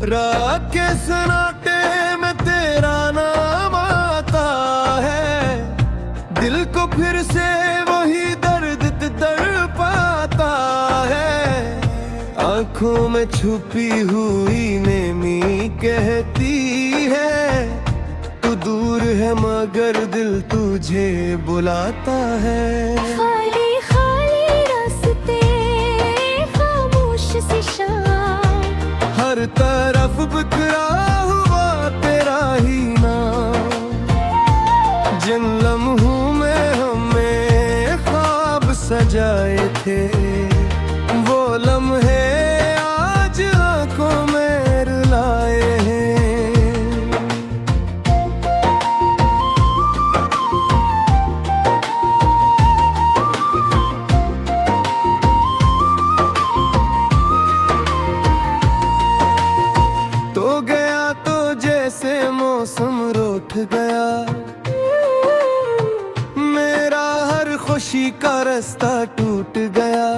रात के सन्नाटे में तेरा नाम आता है, दिल को फिर से वही दर्द तड़पाता है। आंखों में छुपी हुई नेमी कहती है, तू दूर है मगर दिल तुझे बुलाता है। खाली खाली रास्ते, खामोश सी शाम, हर तरफ बिखरा हुआ तेरा ही नाम। जिन लम्हों में हमें ख्वाब सजाए थे, वो लम्हे आज आंखों में रुलाए हैं। तो गया तो जैसे मौसम रूठ गया, मेरा हर खुशी का रास्ता टूट गया।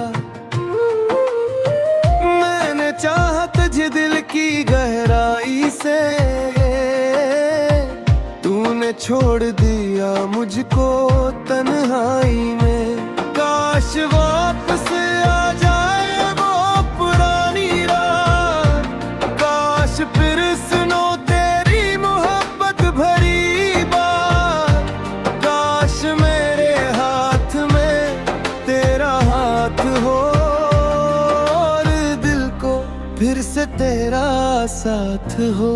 मैंने चाहा तुझे दिल की गहराई से, तूने छोड़ दिया मुझको तन्हाई में। काश वापस आ जाए वो पुरानी रात, काश फिर सुनो तेरी मोहब्बत भरी बात। काश मेरे हाथ में तेरा हाथ हो, और दिल को फिर से तेरा साथ हो।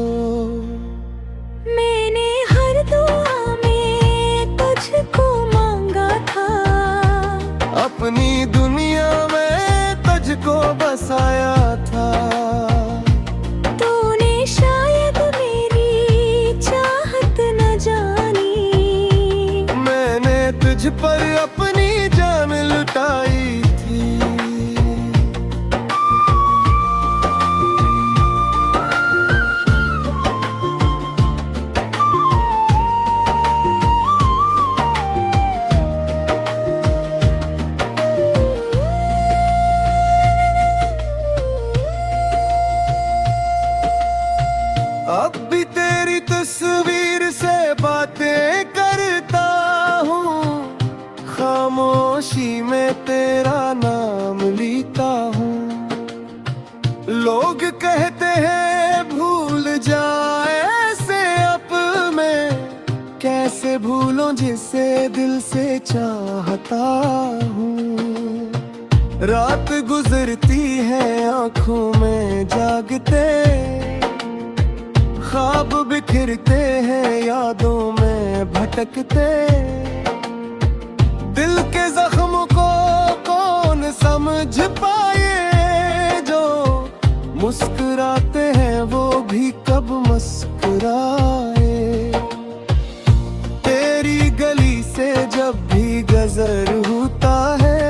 मैंने हर दुआ में तुझको मांगा था, अपनी दुनिया में तुझको बसाया था। तूने शायद मेरी चाहत न जानी, मैंने तुझ पर अपनी जान लुटाई थी। अब भी तेरी तस्वीर से बातें करता हूँ, खामोशी में तेरा नाम लेता हूँ। लोग कहते हैं भूल जाए ऐसे, अब मैं कैसे भूलूं जिसे दिल से चाहता हूँ। रात गुजरती है आंखों में जागते, ख्वाब बिखरते हैं यादों में भटकते। दिल के जख्म को कौन समझ पाए, जो मुस्कुराते हैं वो भी कब मुस्कुराए। तेरी गली से जब भी गुजर होता है,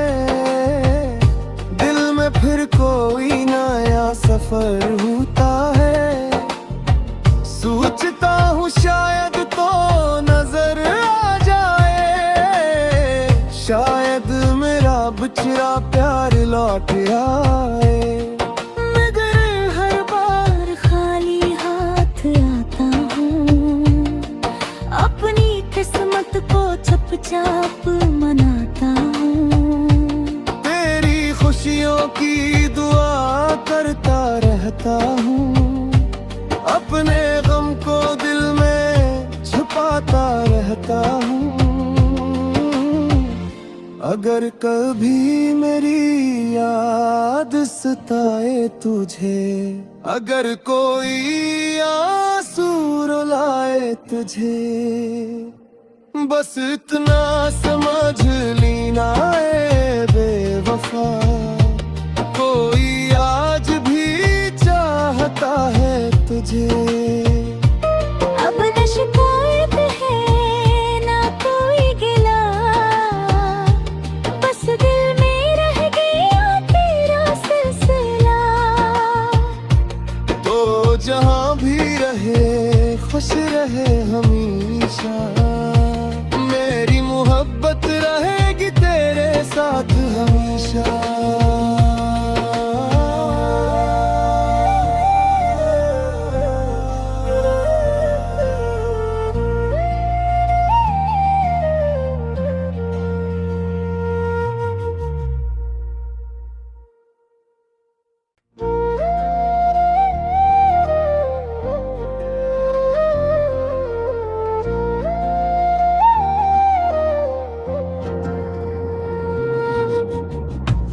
दिल में फिर कोई नया सफर होता है। सोचता हूँ शायद तो नजर आ जाए, शायद मेरा बिछड़ा प्यार लौट आए। मगर हर बार खाली हाथ आता हूँ, अपनी किस्मत को चुपचाप मनाता हूँ। तेरी खुशियों की दुआ करता रहता हूँ, अपने गम को दिल में छुपाता रहता हूँ। अगर कभी मेरी याद सताए तुझे, अगर कोई आंसू रुलाए तुझे, बस इतना समझ लेना है बेवफा, कोई आज भी चाहता है तुझे। अब न शिकायत है ना कोई गिला, बस दिल में रह गया तेरा सिलसिला। तो जहाँ भी रहे खुश रहे हमेशा, मेरी मोहब्बत रहेगी तेरे साथ हमेशा।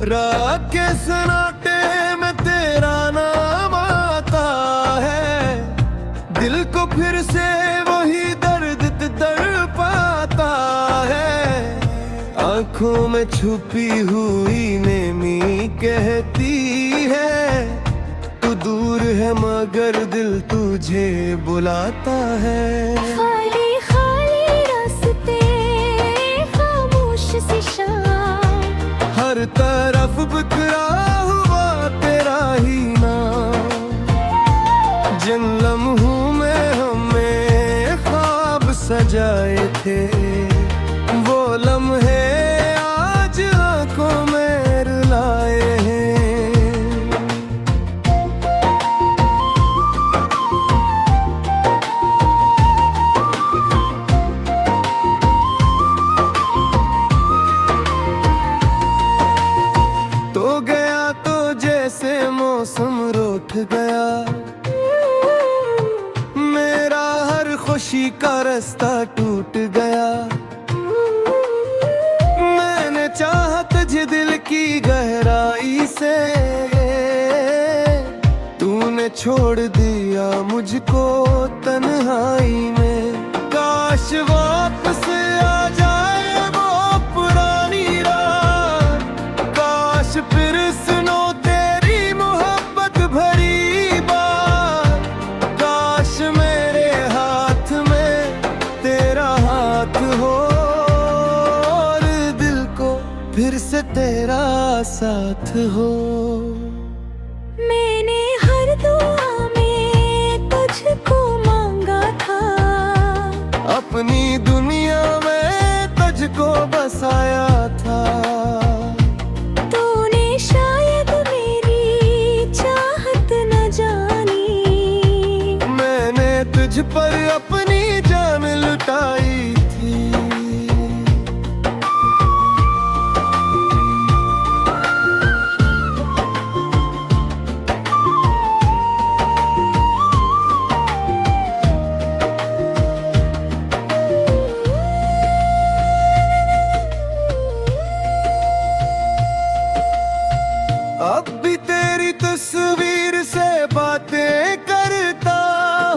रात के सन्नाटे में तेरा नाम आता है, दिल को फिर से वही दर्द तड़पाता है। आंखों में छुपी हुई नेमी कहती है, तू दूर है मगर दिल तुझे बुलाता है। खाली खाली रास्ते, खामोश सी शाम, हर तरफ बिखरा हुआ तेरा ही नाम। जिन लम्हों में हमें ख्वाब सजाए थे, वो लम्हे आज आंखों में रुलाए हैं। तो गया तो जैसे मौसम रूठ गया, मेरा हर खुशी का रास्ता टूट गया। मैंने चाहा तुझे दिल की गहराई से, तूने छोड़ दिया मुझको तन्हाई में। काश वापस आ जाए वो पुरानी रात, काश फिर सुनो तेरी मोहब्बत भरी बात। काश मेरे हाथ में तेरा हाथ हो, और दिल को फिर से तेरा साथ हो। मैंने हर दुआ में तुझको मांगा था, अपनी दुनिया में तुझको बसाया था। तूने शायद मेरी चाहत न जानी, मैंने तुझ पर अपनी जान लुटाई थी। अब भी तेरी तस्वीर से बातें करता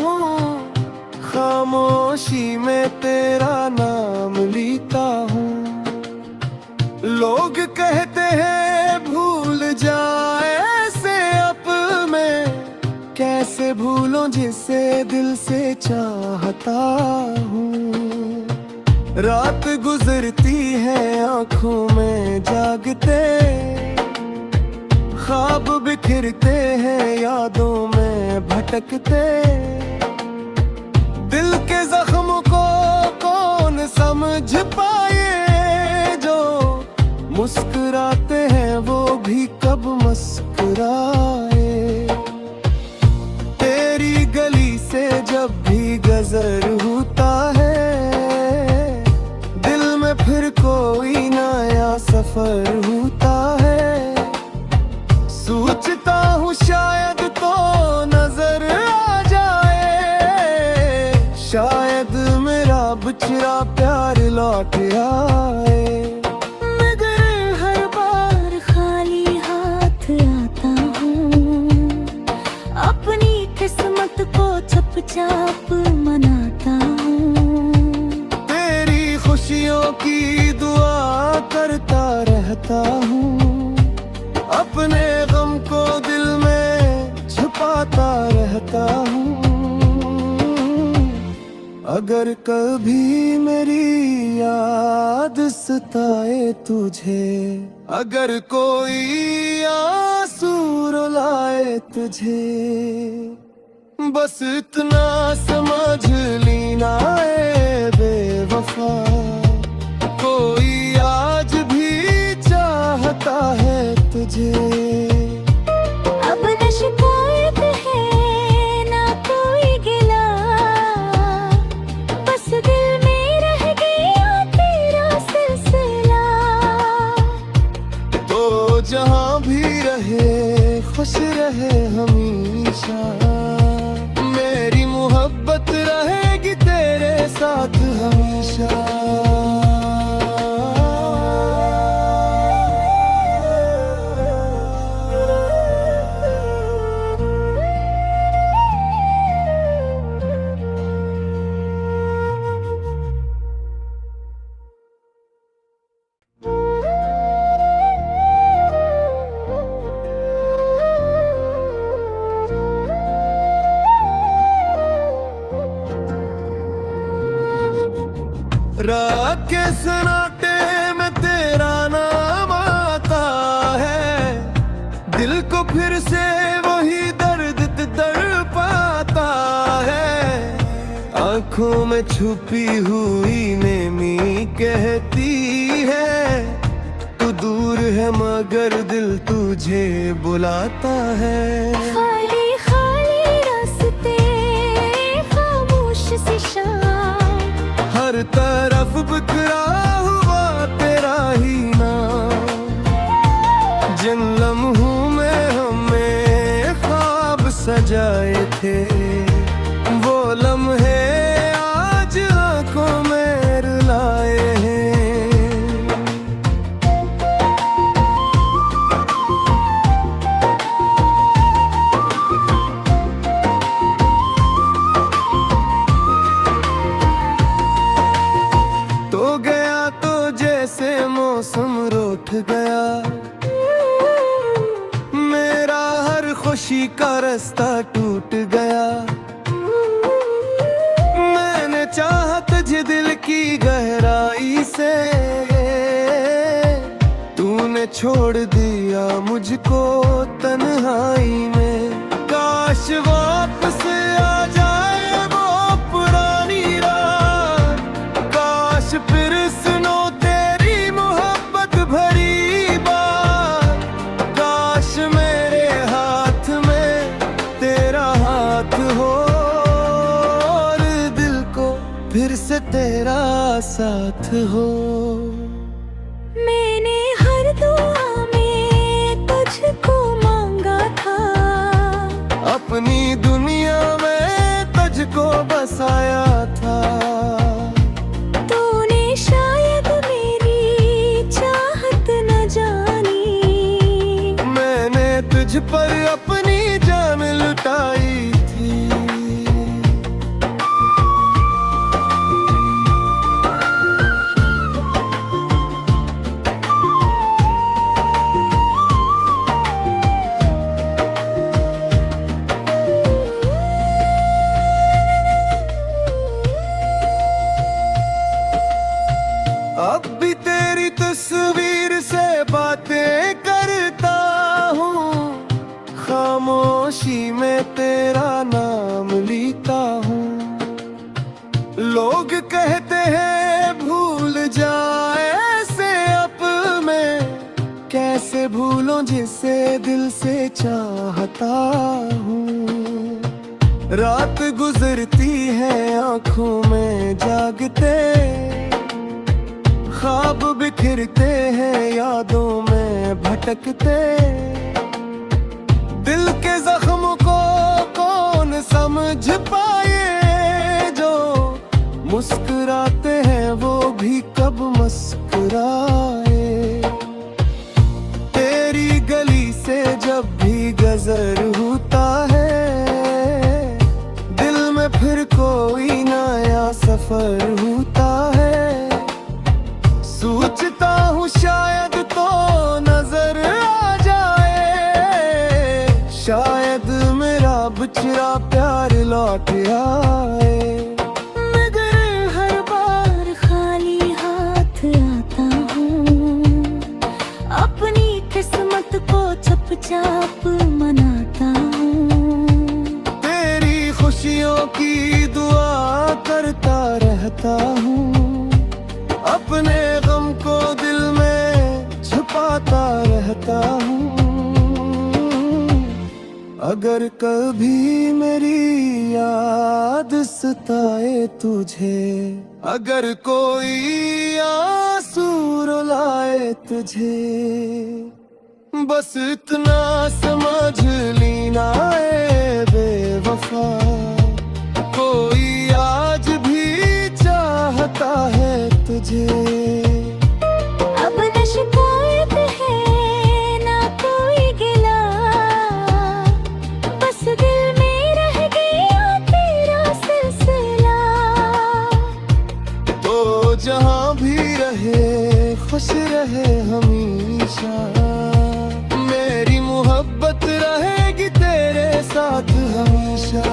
हूँ, खामोशी में तेरा नाम लेता हूँ। लोग कहते हैं भूल जाए ऐसे, अब मैं कैसे भूलूं जिसे दिल से चाहता हूँ। रात गुजरती है आंखों में जागते, ख्वाब बिखरते हैं यादों में भटकते। दिल के जख्म को कौन समझ पाए, जो मुस्कुराते हैं वो भी कब मुस्कुराए। तेरी गली से जब भी गुजर होता है, दिल में फिर कोई नया सफर होता है। सोचता हूँ शायद तो नजर आ जाए, शायद मेरा बिछड़ा प्यार लौट आए। मगर हर बार खाली हाथ आता हूँ, अपनी किस्मत को चुपचाप मनाता हूँ। तेरी खुशियों की दुआ करता रहता हूँ, अपने गम को दिल में छुपाता रहता हूँ। अगर कभी मेरी याद सताए तुझे, अगर कोई आंसू रुलाए तुझे, बस इतना समझ लेना है बेवफा, कोई आज भी चाहता है तुझे। अब न शिकायत है ना कोई गिला, बस दिल में रह गया तेरा सिलसिला। तो जहाँ भी रहे खुश रहे हमेशा, मेरी मोहब्बत रहेगी तेरे साथ हमेशा। रात के सन्नाटे में तेरा नाम आता है, दिल को फिर से वही दर्द तड़पाता है। आंखों में छुपी हुई नेमी कहती है, तू दूर है मगर दिल तुझे बुलाता है। खाली खाली रास्ते, खामोश सी शाम, हर तरफ बिखरा हुआ तेरा ही नाम। जिन लम्हों में हमें ख्वाब सजाए थे, वो लम्हे आज आंखों में रुलाए हैं। तो गया तो जैसे मौसम रूठ गया, मेरा हर खुशी का रास्ता टूट गया। मैंने चाहा तुझे दिल की गहराई से, तूने छोड़ दिया मुझको तन्हाई में। काश वापस आ जाए वो पुरानी रात, काश फिर सुनो तेरी मोहब्बत भरी बात। काश मेरे हाथ में तेरा हाथ हो, और दिल को फिर से तेरा साथ हो। मैंने हर दुआ में तुझको मांगा था, अपनी दुनिया में तुझको बसाया था। तूने शायद मेरी चाहत न जानी, मैंने तुझ पर अपनी जान लुटाई थी। अब भी तेरी तस्वीर से बातें करता हूँ, खामोशी में तेरा नाम लेता हूँ। लोग कहते हैं भूल जाए ऐसे, अब मैं कैसे भूलूं जिसे दिल से चाहता हूँ। रात गुजरती है आंखों में जागते, ख्वाब बिखरते हैं यादों में भटकते। दिल के जख्म को कौन समझ पाए, जो मुस्कुराते हैं वो भी कब मुस्कुराए। तेरी गली से जब भी गुजर होता है, दिल में फिर कोई नया सफर होता है। सोचता हूँ शायद तो नजर आ जाए, शायद मेरा बिछड़ा प्यार लौट आए। मगर हर बार खाली हाथ आता हूँ, अपनी किस्मत को चुपचाप मनाता हूँ। तेरी खुशियों की दुआ करता रहता हूँ, अपने गम को दिल में छुपाता रहता हूँ। अगर कभी मेरी याद सताए तुझे, अगर कोई आंसू रुलाए तुझे, बस इतना समझ लेना ए बेवफा, कोई आज भी चाहता है तुझे। अब न शिकायत है ना कोई गिला, बस दिल में रह गया तेरा सिलसिला। तो जहाँ भी रहे खुश रहे हमेशा, मेरी मोहब्बत रहेगी तेरे साथ हमेशा।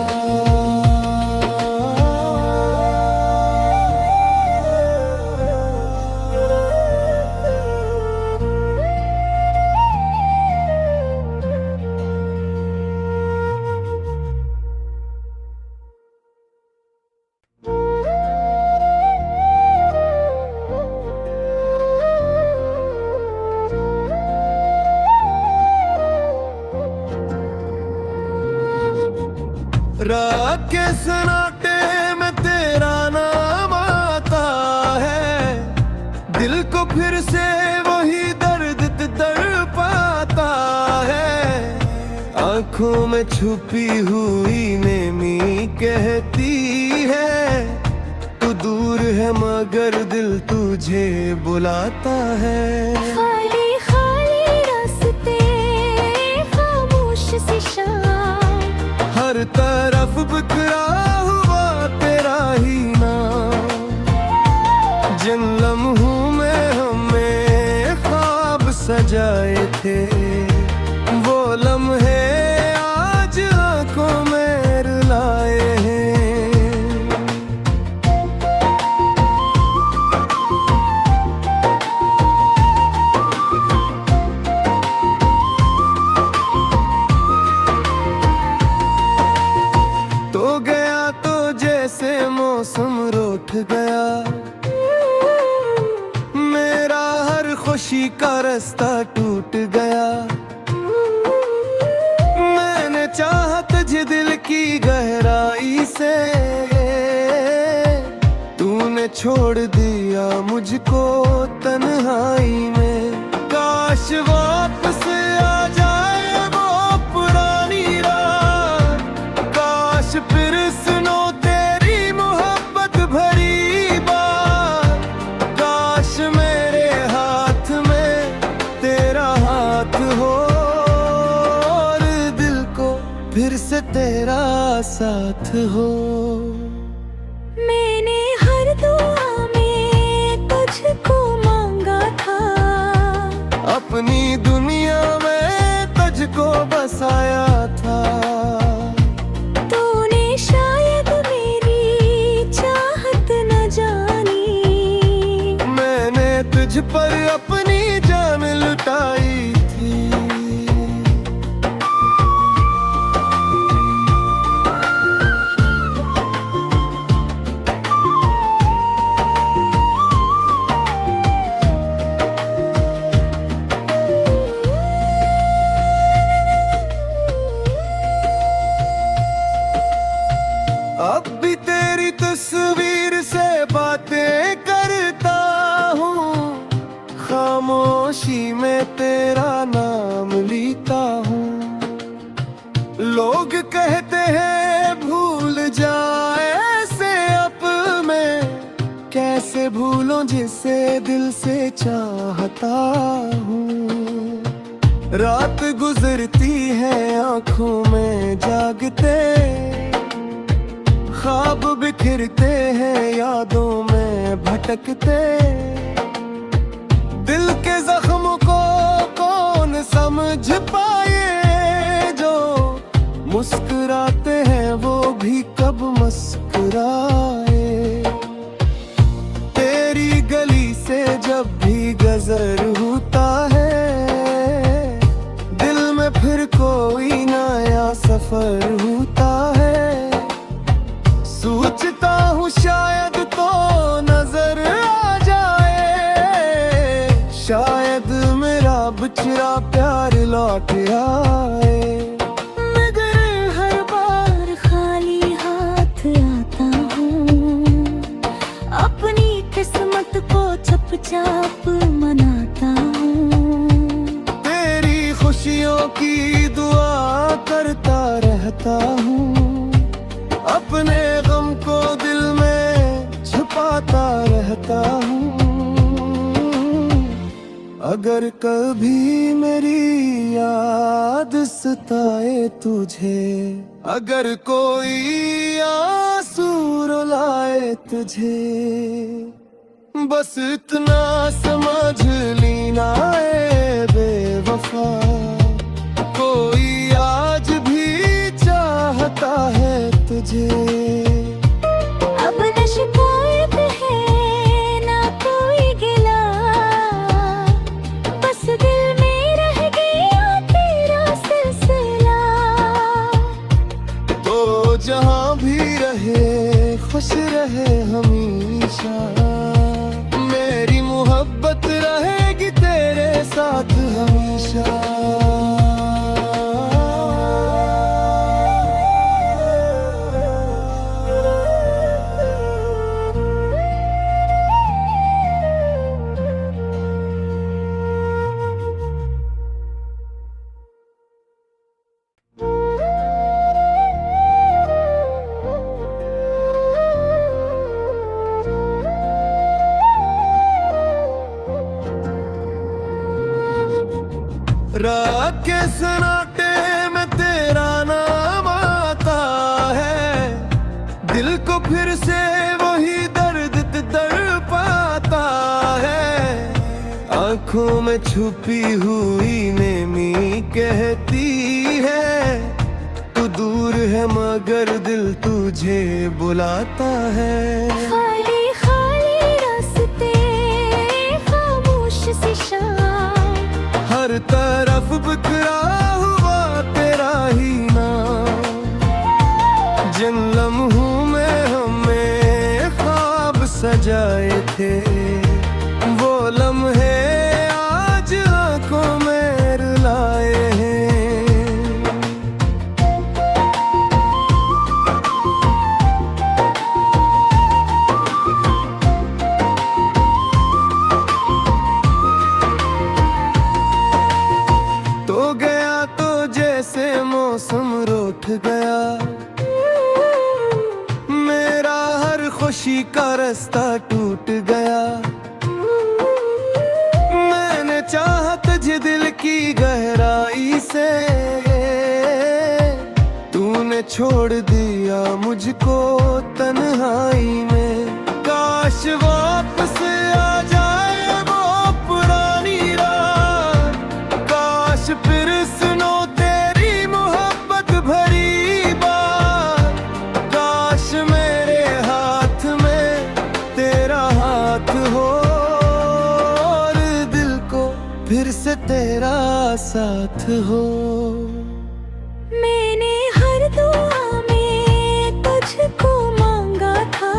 के सन्नाटे में तेरा नाम आता है, दिल को फिर से वही दर्द तड़पाता है। आंखों में छुपी हुई नेमी कहती है, तू दूर है मगर दिल तुझे बुलाता है। खाली खाली रास्ते, खामोश सी शाम, हर तरफ बिखरा हुआ तेरा ही नाम। जिन लम्हों में हमें ख्वाब सजाए थे, वो लम्हे आज आंखों में रुलाए हैं। तो गया तो जैसे मौसम रूठ गया, मेरा हर खुशी का रास्ता टूट गया। मैंने चाहा तुझे दिल की गहराई से, तूने छोड़ दिया मुझको तन्हाई में। काश वापस आ जाए वो पुरानी रात, काश फिर सुनो तेरी मोहब्बत भरी बात। काश मेरे हाथ में तेरा हाथ हो, और दिल को फिर से तेरा साथ हो। मैंने हर दुआ में तुझको मांगा था, अपनी दुनिया में तुझको बसाया था। तूने शायद मेरी चाहत न जानी, मैंने तुझ पर अपनी जान लुटाई थी। अब भी तेरी तस्वीर से बातें करता हूँ, खामोशी में तेरा नाम लेता हूँ। लोग कहते हैं भूल जाए ऐसे, अब मैं कैसे भूलूं जिसे दिल से चाहता हूँ। रात गुजरती है आंखों में जागते, ख्वाब बिखरते हैं यादों में भटकते। दिल के जख्म को कौन समझ पाए, जो मुस्कुराते हैं वो भी कब मुस्कुराए। तेरी गली से जब भी गुजर होता है, दिल में फिर कोई नया सफर होता है। सोचता हूँ शायद तो नजर आ जाए, शायद मेरा बिछड़ा प्यार लौट आए। मगर हर बार खाली हाथ आता हूँ, अपनी किस्मत को चुपचाप मनाता हूँ। तेरी खुशियों की दुआ करता रहता हूँ, अपने गम को दिल में छुपाता रहता हूँ। अगर कभी मेरी याद सताए तुझे, अगर कोई आंसू रुलाए तुझे, बस इतना समझ लेना है बेवफा, कोई आज भी चाहता है तुझे। अब न शिकायत है ना कोई गिला, बस दिल में रह गया तेरा सिलसिला। तो जहाँ भी रहे खुश रहे हमेशा, मेरी मोहब्बत रहेगी तेरे साथ हमेशा। रात के सन्नाटे में तेरा नाम आता है, दिल को फिर से वही दर्द तड़पाता है। आंखों में छुपी हुई नेमी कहती है, तू दूर है मगर दिल तुझे बुलाता है। खाली खाली रास्ते, खामोश सी शाम, हर तरफ बिखरा हुआ तेरा ही नाम। जिन लम्हों में हमें ख्वाब सजाए थे, वो लम्हे आज आंखों में रुलाए हैं। तो गया तो जैसे मौसम रूठ गया, मेरा हर खुशी का रास्ता टूट गया। मैंने चाहा तुझे दिल की गहराई से, तूने छोड़ दिया मुझको तन्हाई में। काश वापस आ जाए वो पुरानी रात, काश फिर सुनो तेरी मोहब्बत भरी बात। काश मेरे हाथ में तेरा हाथ हो, और दिल को फिर से तेरा साथ हो। मैंने हर दुआ में तुझको मांगा था,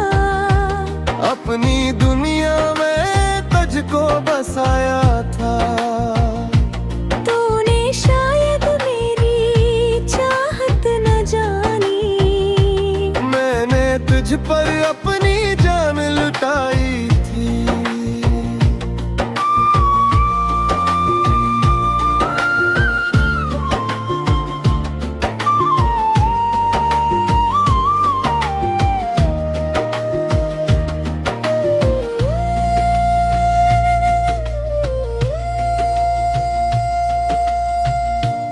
अपनी दुनिया में तुझको बसाया था। तूने शायद मेरी चाहत न जानी, मैंने तुझ पर अपनी जान लुटाई थी।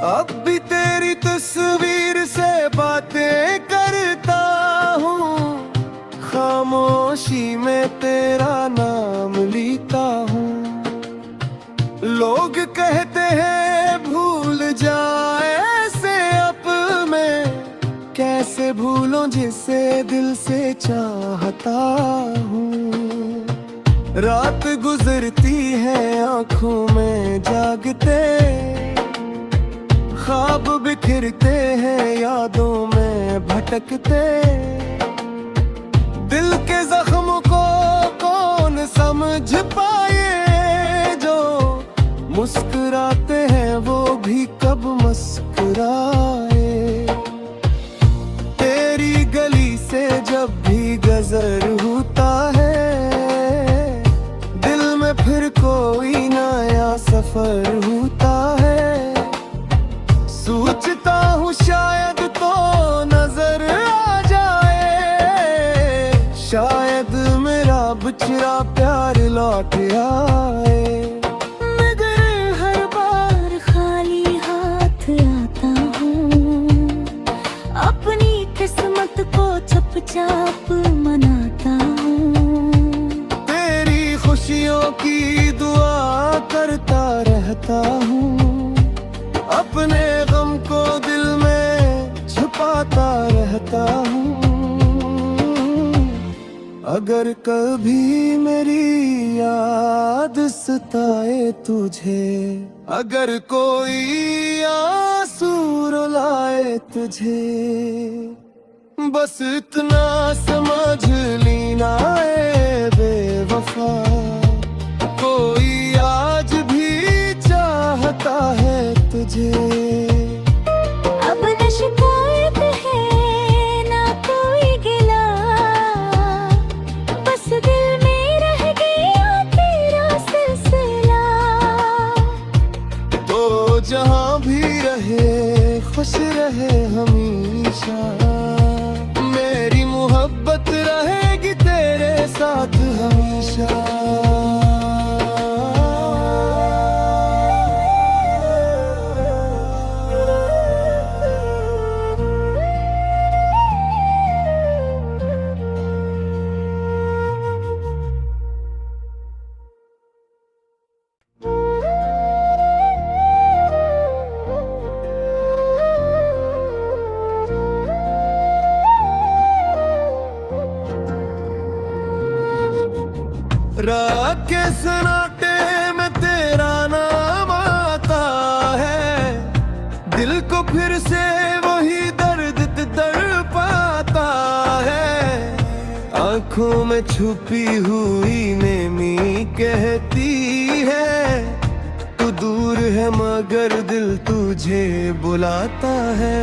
अब भी तेरी तस्वीर से बातें करता हूँ, खामोशी में तेरा नाम लेता हूँ। लोग कहते हैं भूल जाए ऐसे, अब मैं कैसे भूलूं जिसे दिल से चाहता हूँ। रात गुजरती है आंखों में जागते, ख्वाब बिखरते हैं यादों में भटकते। दिल के जख्म को कौन समझ पाए, जो मुस्कुराते हैं वो भी कब मुस्कुराए। तेरी गली से जब भी गुजर होता है, दिल में फिर कोई नया सफर होता है। सोचता हूँ शायद तो नजर आ जाए, शायद मेरा बिछड़ा प्यार लौट आए। मगर हर बार खाली हाथ आता हूँ, अपनी किस्मत को चुपचाप मनाता हूँ। तेरी खुशियों की दुआ करता रहता हूँ, अपने गम को दिल में छुपाता रहता हूँ। अगर कभी मेरी याद सताए तुझे, अगर कोई आंसू रुलाए तुझे, बस इतना समझ लेना ए बेवफा, कोई आज भी चाहता है तुझे। अब न शिकायत है ना कोई गिला, बस दिल में रह गया तेरा सिलसिला। तो जहाँ भी रहे खुश रहे हमेशा, मेरी मोहब्बत रहेगी तेरे रात के सन्नाटे में तेरा नाम आता है, दिल को फिर से वही दर्द तड़पाता है। आंखों में छुपी हुई नेमी कहती है, तू दूर है मगर दिल तुझे बुलाता है।